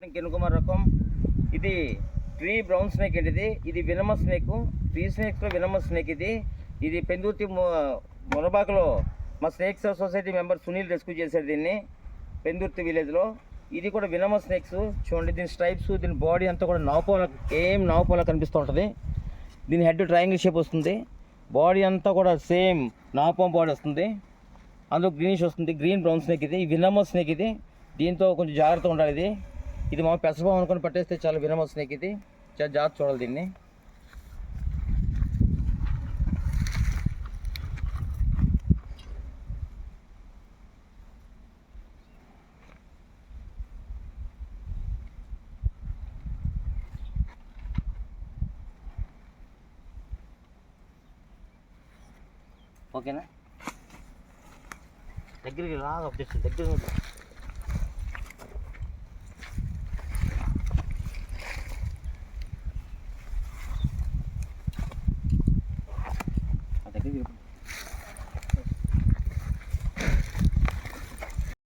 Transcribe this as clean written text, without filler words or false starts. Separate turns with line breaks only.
కినుకుమార్ రకం. ఇది tree brown snake అండి. ఇది వినమస్ స్నేక్. ట్రీ స్నేక్స్లో వినమస్ స్నేక్. ఇది పెందుర్తి మునబాకలో మా snakes society member Sunil rescue చేశాడు దీన్ని పెందుర్తి విలేజ్లో. ఇది కూడా వినమస్ స్నేక్స్. చూడండి దీని స్ట్రైప్స్, దీని బాడీ అంతా కూడా నావుపోలా కనిపిస్తూ ఉంటుంది. దీని హెడ్ ట్రయాంగిల్ షేప్ వస్తుంది. బాడీ అంతా కూడా సేమ్ నావుపాము బాడీ వస్తుంది. అందులో గ్రీనిష్ వస్తుంది. గ్రీన్ బ్రౌన్ స్నేక్ ఇది. వినమస్ స్నేక్ ఇది. దీంతో కొంచెం జాగ్రత్తగా ఉండాలి. ఇది మా పెసరబాబు అనుకొని పట్టేస్తే చాలా వినమస్ స్నేక్ ఇది. చాలా జాగ్రత్త చూడాలి దీన్ని. ఓకేనా? దగ్గరికి రాగా అప్డేట్ దగ్గర దగ్గరికి